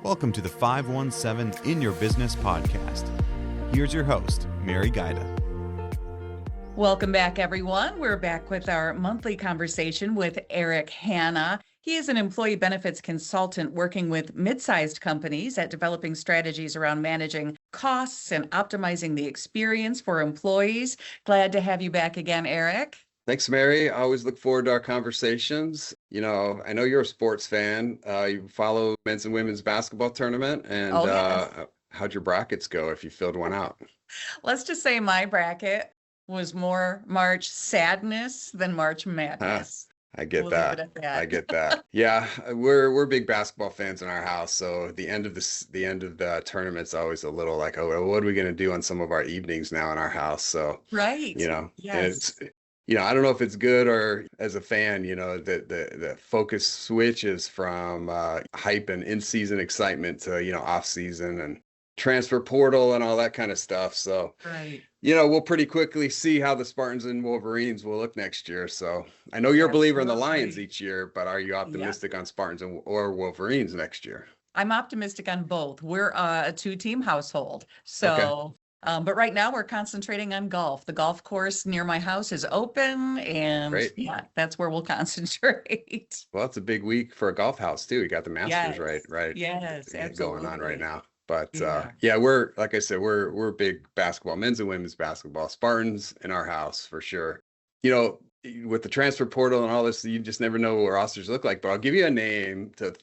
Welcome to the 517 In Your Business podcast. Here's your host, Mary Guida. Welcome back, everyone. We're back with our monthly conversation with Eric Hanna. He is an employee benefits consultant working with mid-sized companies at developing strategies around managing costs and optimizing the experience for employees. Glad to have you back again, Eric. Thanks, Mary. I always look forward to our conversations. You know, I know you're a sports fan. You follow men's and women's basketball tournament. And Yes. How'd your brackets go if you filled one out? Let's just say my bracket was more March sadness than March madness. I get We'll leave it that. at that. I get that. Yeah, we're big basketball fans in our house. So the end of the tournament's always a little like, oh, what are we going to do on some of our evenings now in our house? So, Right. and Yes. I don't know if it's good or as a fan, the focus switches from hype and in-season excitement to, off-season and transfer portal and all that kind of stuff. So, Right. we'll pretty quickly see how the Spartans and Wolverines will look next year. So I know you're a believer in the Lions Absolutely. each year, but are you optimistic on Spartans or Wolverines next year? I'm optimistic on both. We're a two-team household. Okay. So, but right now we're concentrating on golf. The golf course near my house is open, and Great. yeah, that's where we'll concentrate. Well, it's a big week for a golf house too. You got the Masters, Yes. right? Yes, Going on right absolutely. now. But Yeah. we're, like I said, we're big basketball, men's and women's basketball, Spartans in our house for sure. With the transfer portal and all this, you just never know what rosters look like. But I'll give you a name to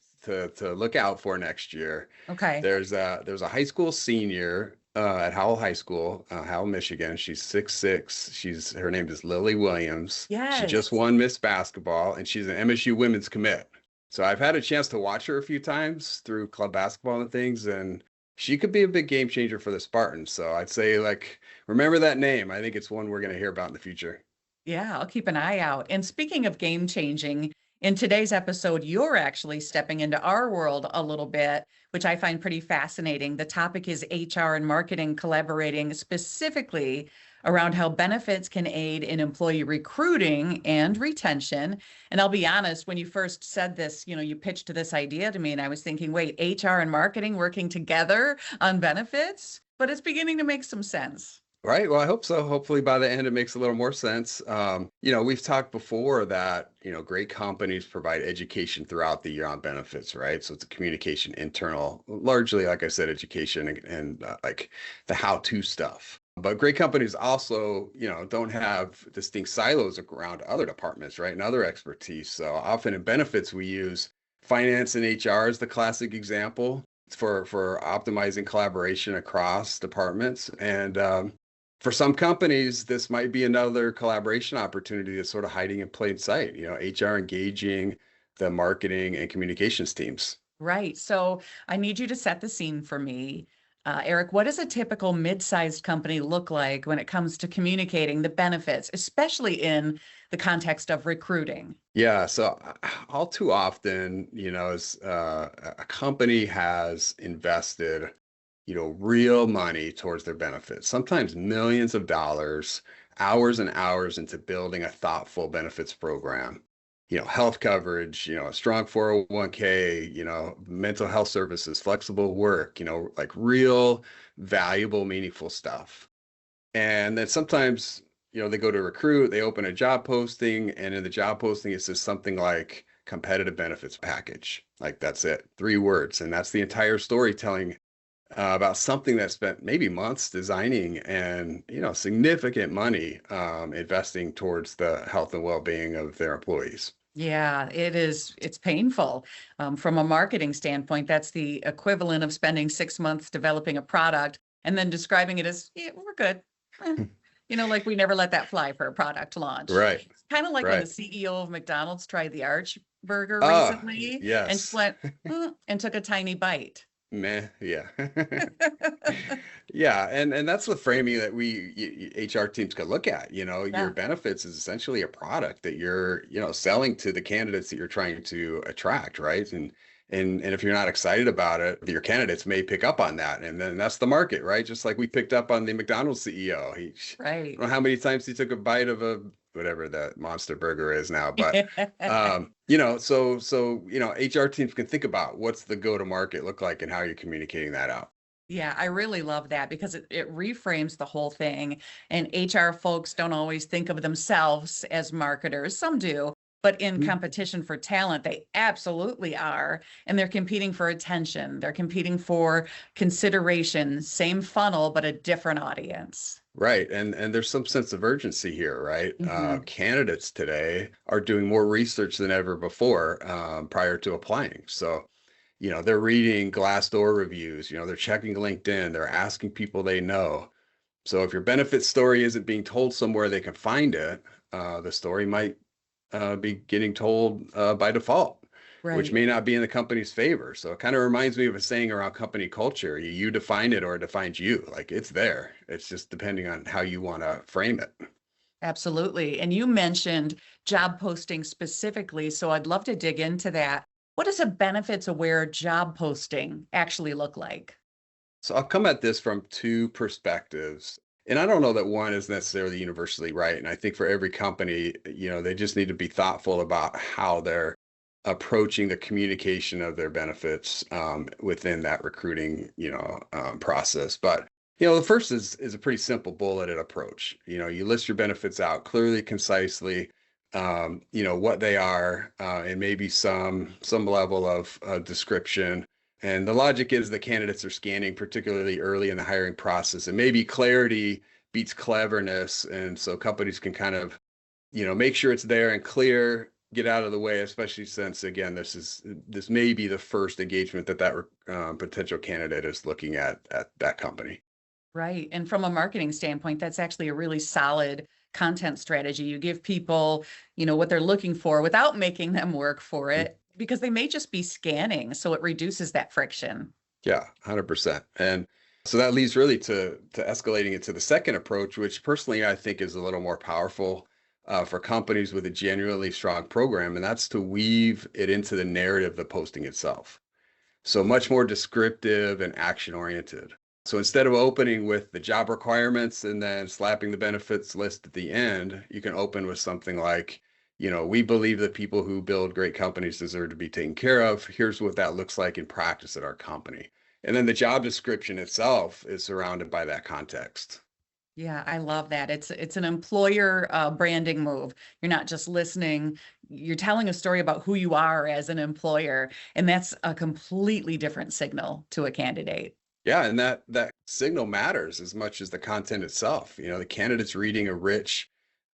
look out for next year. Okay. There's a high school senior at Howell High School, Howell, Michigan. She's 6'6". Her name is Lily Williams. She Yes. just won Miss Basketball, and she's an MSU women's commit. So I've had a chance to watch her a few times through club basketball and things, and she could be a big game changer for the Spartans. So I'd say, remember that name. I think it's one we're going to hear about in the future. Yeah, I'll keep an eye out. And speaking of game changing, in today's episode, you're actually stepping into our world a little bit, which I find pretty fascinating. The topic is HR and marketing collaborating specifically around how benefits can aid in employee recruiting and retention. And I'll be honest, when you first said this, you pitched this idea to me, and I was thinking, wait, HR and marketing working together on benefits? But it's beginning to make some sense. Right. Well, I hope so. Hopefully by the end, it makes a little more sense. We've talked before that, great companies provide education throughout the year on benefits, right? So it's a communication internal, largely, like I said, education and like the how-to stuff. But great companies also, don't have distinct silos around other departments, right? And other expertise. So often in benefits, we use finance and HR as the classic example for optimizing collaboration across departments. And for some companies, this might be another collaboration opportunity that's sort of hiding in plain sight, HR engaging the marketing and communications teams. Right. So I need you to set the scene for me. Eric, what does a typical mid-sized company look like when it comes to communicating the benefits, especially in the context of recruiting? Yeah. So all too often, as a company has invested real money towards their benefits, sometimes millions of dollars, hours and hours into building a thoughtful benefits program, health coverage, a strong 401k, mental health services, flexible work, like real valuable, meaningful stuff. And then sometimes, they go to recruit, they open a job posting, and in the job posting, it says something like competitive benefits package. Like that's it, 3 words. And that's the entire storytelling about something that spent maybe months designing and, significant money investing towards the health and well-being of their employees. Yeah, it is. It's painful. From a marketing standpoint, that's the equivalent of spending 6 months developing a product and then describing it as, yeah, we're good. Like we never let that fly for a product launch. Right. It's kind of like when the Right. CEO of McDonald's tried the Arch burger Ah, recently and yes. just went and took a tiny bite. Meh, yeah. Yeah, and that's the framing that HR teams could look at. Your Yeah. benefits is essentially a product that you're, selling to the candidates that you're trying to attract, right? And if you're not excited about it, your candidates may pick up on that. And then that's the market, right? Just like we picked up on the McDonald's CEO. I Right. don't know how many times he took a bite of a whatever that monster burger is now. But so HR teams can think about what's the go-to-market look like and how you're communicating that out. Yeah, I really love that because it reframes the whole thing. And HR folks don't always think of themselves as marketers. Some do, but in Mhm. competition for talent, they absolutely are. And they're competing for attention. They're competing for consideration, same funnel, but a different audience. Right. And there's some sense of urgency here, right? Hmm. Candidates today are doing more research than ever before prior to applying. So, they're reading Glassdoor reviews, they're checking LinkedIn, they're asking people they know. So if your benefit story isn't being told somewhere they can find it, the story might be getting told by default, which Right. may not be in the company's favor. So it kind of reminds me of a saying around company culture: you define it or it defines you. Like, it's there. It's just depending on how you want to frame it. Absolutely. And you mentioned job posting specifically, so I'd love to dig into that. What does a benefits aware job posting actually look like? So I'll come at this from two perspectives. And I don't know that one is necessarily universally right. And I think for every company, they just need to be thoughtful about how they're approaching the communication of their benefits within that recruiting, process. But the first is a pretty simple bulleted approach. You list your benefits out clearly, concisely, what they are, and maybe some level of description. And the logic is the candidates are scanning particularly early in the hiring process, and maybe clarity beats cleverness. And so companies can kind of, make sure it's there and clear, get out of the way, especially since, again, this may be the first engagement that potential candidate is looking at that company. Right. And from a marketing standpoint, that's actually a really solid content strategy. You give people, what they're looking for without making them work for it because they may just be scanning. So it reduces that friction. Yeah, 100%. And so that leads really to escalating it to the second approach, which personally I think is a little more powerful for companies with a genuinely strong program, and that's to weave it into the narrative of the posting itself. So much more descriptive and action oriented. So instead of opening with the job requirements and then slapping the benefits list at the end, you can open with something like, we believe that people who build great companies deserve to be taken care of. Here's what that looks like in practice at our company. And then the job description itself is surrounded by that context. Yeah, I love that. It's an employer branding move. You're not just listening, you're telling a story about who you are as an employer, and that's a completely different signal to a candidate. Yeah, and that signal matters as much as the content itself. The candidate's reading a rich,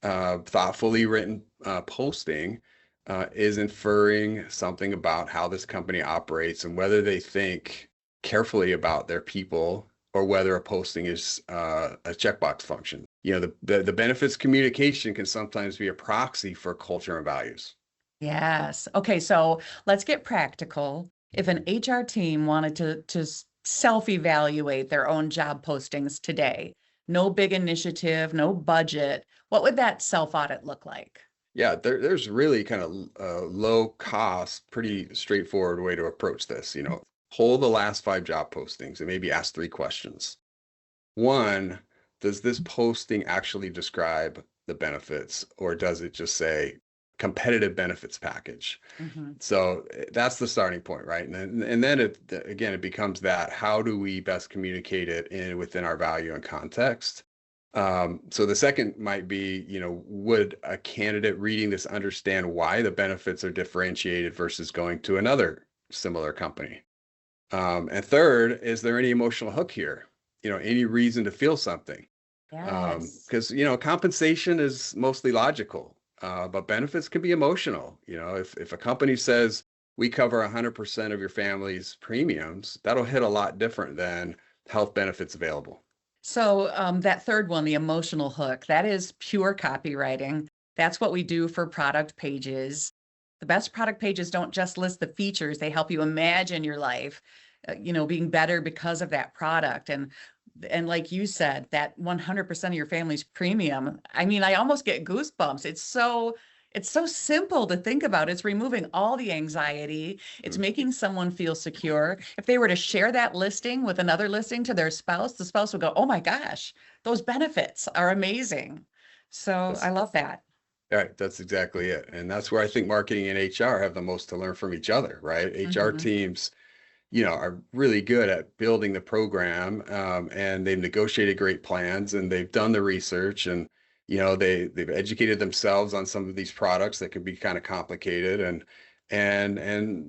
thoughtfully written posting is inferring something about how this company operates and whether they think carefully about their people or whether a posting is a checkbox function. The benefits communication can sometimes be a proxy for culture and values. Yes. Okay, so let's get practical. If an HR team wanted to self-evaluate their own job postings today, no big initiative, no budget, what would that self-audit look like? Yeah, there's really kind of low cost, pretty straightforward way to approach this. Pull the last 5 job postings and maybe ask 3 questions. One, does this posting actually describe the benefits, or does it just say competitive benefits package? Mhm. So that's the starting point, right? And then it becomes that, how do we best communicate it within our value and context? So the second might be, would a candidate reading this understand why the benefits are differentiated versus going to another similar company? And third, is there any emotional hook here? Any reason to feel something? Yes. Because compensation is mostly logical, but benefits can be emotional. If a company says we cover 100% of your family's premiums, that'll hit a lot different than health benefits available. So that third one, the emotional hook, that is pure copywriting. That's what we do for product pages. The best product pages don't just list the features, they help you imagine your life, being better because of that product. And like you said, that 100% of your family's premium. I mean, I almost get goosebumps. It's so simple to think about. It's removing all the anxiety. It's Mm. making someone feel secure. If they were to share that listing with another listing to their spouse, the spouse would go, "Oh my gosh, those benefits are amazing." So I That's love that. Right, that's exactly it. And that's where I think marketing and HR have the most to learn from each other, right? HR Hmm. teams, are really good at building the program, and they've negotiated great plans and they've done the research and, they've educated themselves on some of these products that can be kind of complicated and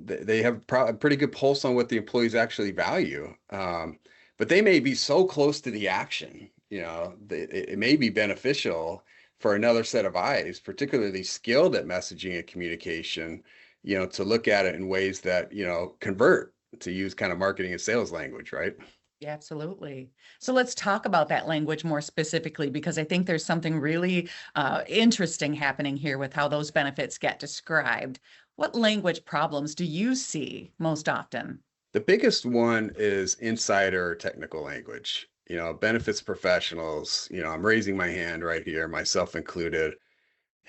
they have a pretty good pulse on what the employees actually value. But they may be so close to the action, it may be beneficial for another set of eyes, particularly skilled at messaging and communication, to look at it in ways that, convert, to use kind of marketing and sales language, right? Yeah, absolutely. So let's talk about that language more specifically, because I think there's something really interesting happening here with how those benefits get described. What language problems do you see most often? The biggest one is insider technical language. Benefits professionals, I'm raising my hand right here, myself included.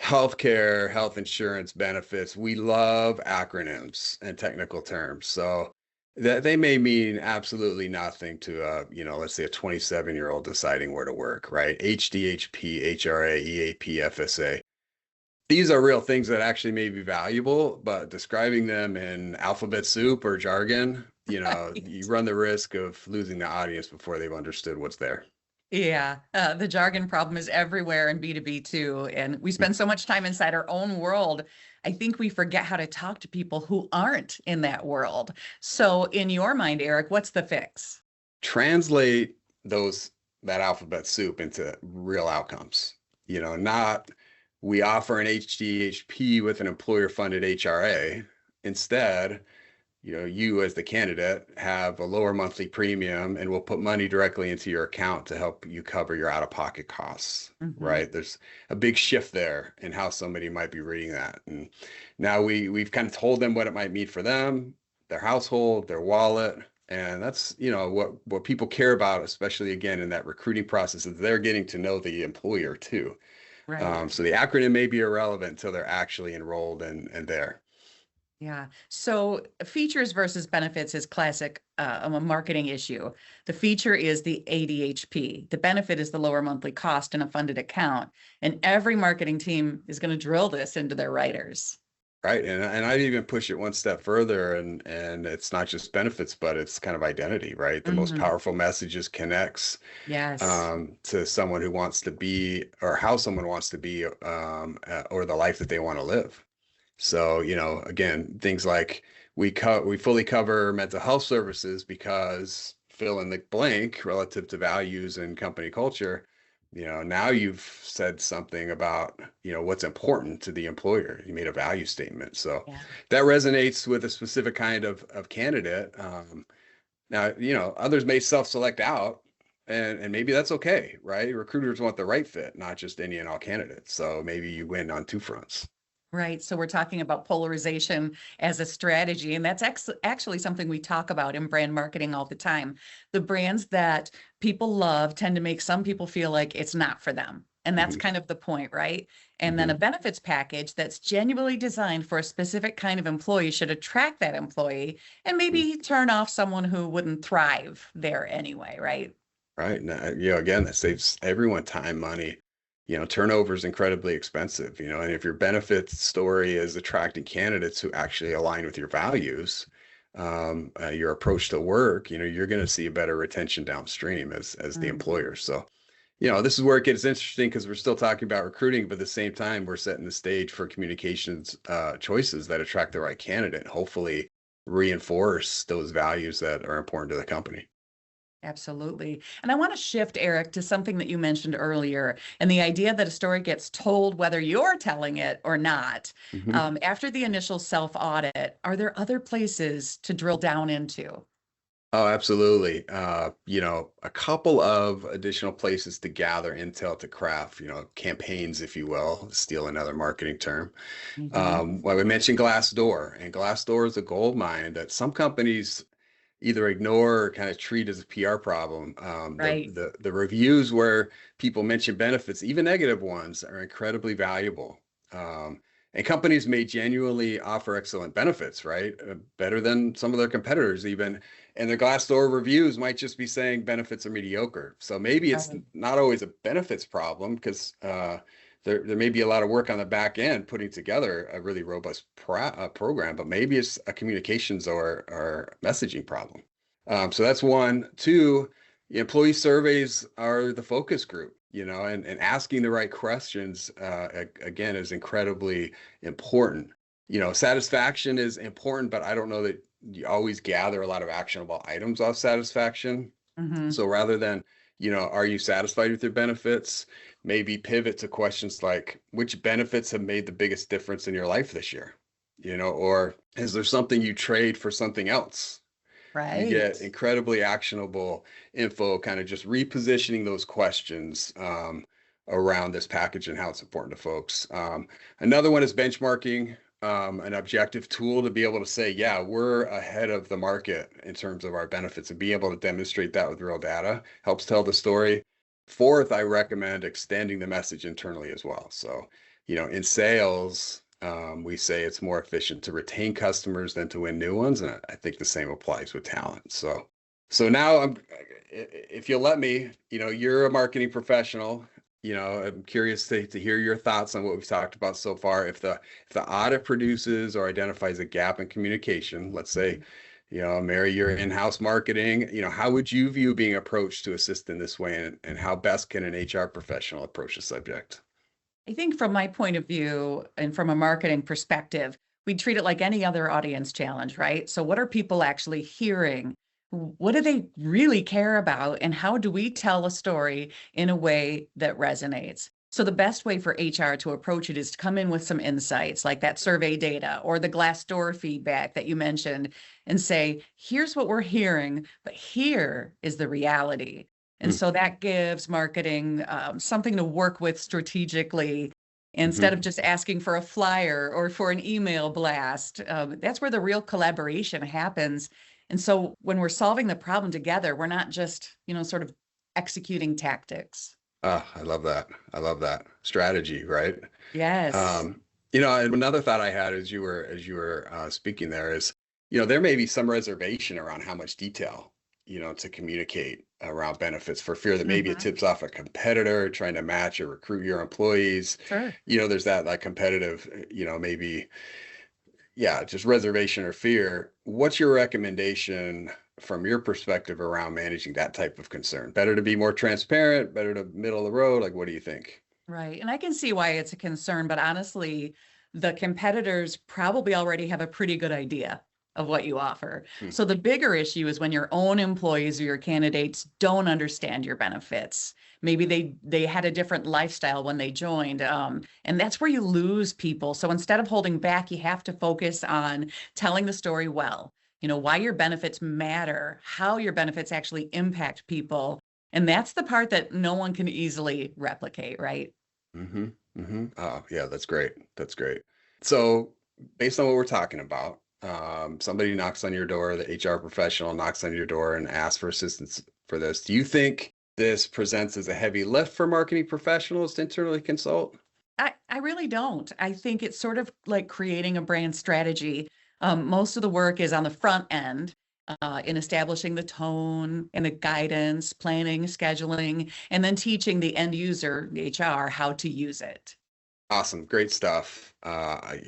Healthcare, health insurance benefits, we love acronyms and technical terms. So that they may mean absolutely nothing to let's say a 27-year-old deciding where to work, right? HDHP, HRA, EAP, FSA. These are real things that actually may be valuable, but describing them in alphabet soup or jargon, you run the risk of losing the audience before they've understood what's there. Yeah, the jargon problem is everywhere in B2B too. And we spend so much time inside our own world. I think we forget how to talk to people who aren't in that world. So, in your mind, Eric, what's the fix? Translate that alphabet soup into real outcomes. Not we offer an HDHP with an employer funded HRA. Instead, you as the candidate have a lower monthly premium and we'll put money directly into your account to help you cover your out-of-pocket costs, Hmm. right? There's a big shift there in how somebody might be reading that. And now we've kind of told them what it might mean for them, their household, their wallet. And that's, what people care about, especially again in that recruiting process, is they're getting to know the employer too. Right. So the acronym may be irrelevant until they're actually enrolled and there. Yeah. So features versus benefits is classic a marketing issue. The feature is the ADHP. The benefit is the lower monthly cost in a funded account. And every marketing team is going to drill this into their writers. Right. And I'd even push it one step further and it's not just benefits, but it's kind of identity, right? The most Hmm. powerful messages connects Yes. to someone who wants to be or how someone wants to be or the life that they want to live. So, again, things like we fully cover mental health services because fill in the blank relative to values and company culture. Now you've said something about, what's important to the employer. You made a value statement. So Yeah. that resonates with a specific kind of candidate. Now, others may self-select out and maybe that's okay, right? Recruiters want the right fit, not just any and all candidates. So maybe you win on two fronts. Right. So we're talking about polarization as a strategy. And that's actually something we talk about in brand marketing all the time. The brands that people love tend to make some people feel like it's not for them. And that's Mhm, kind of the point, right? And then a mhm, benefits package that's genuinely designed for a specific kind of employee should attract that employee and mhm. maybe turn off someone who wouldn't thrive there anyway, right? Right. And, again, that saves everyone time, money. Turnover is incredibly expensive, and if your benefits story is attracting candidates who actually align with your values, your approach to work, you're going to see a better retention downstream as the Mhm. employer. So, this is where it gets interesting because we're still talking about recruiting, but at the same time, we're setting the stage for communications choices that attract the right candidate, and hopefully reinforce those values that are important to the company. Absolutely. And I want to shift, Eric, to something that you mentioned earlier, and the idea that a story gets told whether you're telling it or not. Mhm. After the initial self audit, are there other places to drill down into? Oh, absolutely. A couple of additional places to gather intel to craft, campaigns, if you will, steal another marketing term. Hmm. Well, we mentioned Glassdoor, and Glassdoor is a gold mine that some companies either ignore or kind of treat as a PR problem. Right. The reviews where people mention benefits, even negative ones, are incredibly valuable. Um, and companies may genuinely offer excellent benefits, right? Better than some of their competitors, even. And their Glassdoor reviews might just be saying benefits are mediocre. So maybe it's Right. not always a benefits problem because there may be a lot of work on the back end putting together a really robust program, but maybe it's a communications or messaging problem. So that's one. Two, employee surveys are the focus group, and asking the right questions, again, is incredibly important. Satisfaction is important, but I don't know that you always gather a lot of actionable items off satisfaction. Hmm. So rather than, are you satisfied with your benefits? Maybe pivot to questions like, which benefits have made the biggest difference in your life this year? Or is there something you trade for something else? You Right. get incredibly actionable info, kind of just repositioning those questions around this package and how it's important to folks. Another one is benchmarking, an objective tool to be able to say, yeah, we're ahead of the market in terms of our benefits, and be able to demonstrate that with real data helps tell the story. Fourth, I recommend extending the message internally as well. So, in sales, we say it's more efficient to retain customers than to win new ones, and I think the same applies with talent. So now if you'll let me, you're a marketing professional. I'm curious to hear your thoughts on what we've talked about so far. If the audit produces or identifies a gap in communication, let's say, Mary, you're in-house marketing, how would you view being approached to assist in this way, and how best can an HR professional approach the subject? I think from my point of view and from a marketing perspective, we treat it like any other audience challenge, right? So, what are people actually hearing? What do they really care about? And how do we tell a story in a way that resonates? So, the best way for HR to approach it is to come in with some insights like that survey data or the Glassdoor feedback that you mentioned and say, here's what we're hearing, but here is the reality. And so that gives marketing something to work with strategically instead Mm-hmm. of just asking for a flyer or for an email blast. That's where the real collaboration happens. And so when we're solving the problem together, we're not just, sort of executing tactics. I love that. I love that strategy, right? Yes. Um, and another thought I had as you were speaking there is, there may be some reservation around how much detail, to communicate around benefits, for fear that maybe it Hmm. tips off a competitor trying to match or recruit your employees. Sure. There's that like competitive, maybe, yeah, just reservation or fear. What's your recommendation from your perspective around managing that type of concern? Better to be more transparent, better to middle of the road? Like, what do you think? Right. And I can see why it's a concern, but honestly, the competitors probably already have a pretty good idea of what you offer. Hmm. So the bigger issue is when your own employees or your candidates don't understand your benefits. Maybe they had a different lifestyle when they joined, and that's where you lose people. So instead of holding back, you have to focus on telling the story well. Why your benefits matter, how your benefits actually impact people, and that's the part that no one can easily replicate, right? Mm-hmm. Mm-hmm. Oh, yeah, that's great. That's great. So, based on what we're talking about, somebody knocks on your door, the HR professional knocks on your door and asks for assistance for this. Do you think this presents as a heavy lift for marketing professionals to internally consult? I really don't. I think it's sort of like creating a brand strategy. Most of the work is on the front end in establishing the tone and the guidance, planning, scheduling, and then teaching the end user, the HR, how to use it. Awesome. Great stuff. I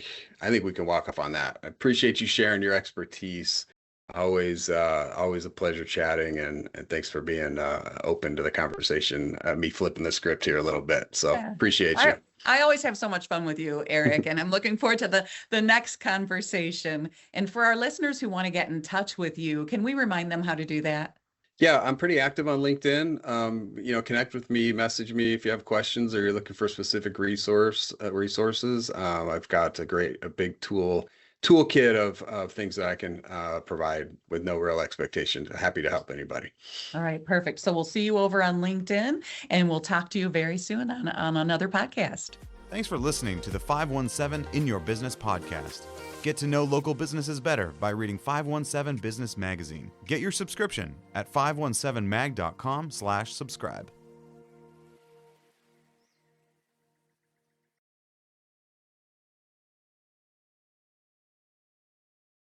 think we can walk up on that. I appreciate you sharing your expertise. Always a pleasure chatting, and thanks for being open to the conversation. Me flipping the script here a little bit. So Yeah. appreciate I you. I always have so much fun with you, Eric, and I'm looking forward to the next conversation. And for our listeners who want to get in touch with you, can we remind them how to do that? Yeah, I'm pretty active on LinkedIn. Connect with me, message me if you have questions or you're looking for specific resources. I've got a big toolkit of things that I can provide with no real expectation. Happy to help anybody. All right, perfect. So we'll see you over on LinkedIn, and we'll talk to you very soon on another podcast. Thanks for listening to the 517 In Your Business podcast. Get to know local businesses better by reading 517 Business Magazine. Get your subscription at 517mag.com/subscribe.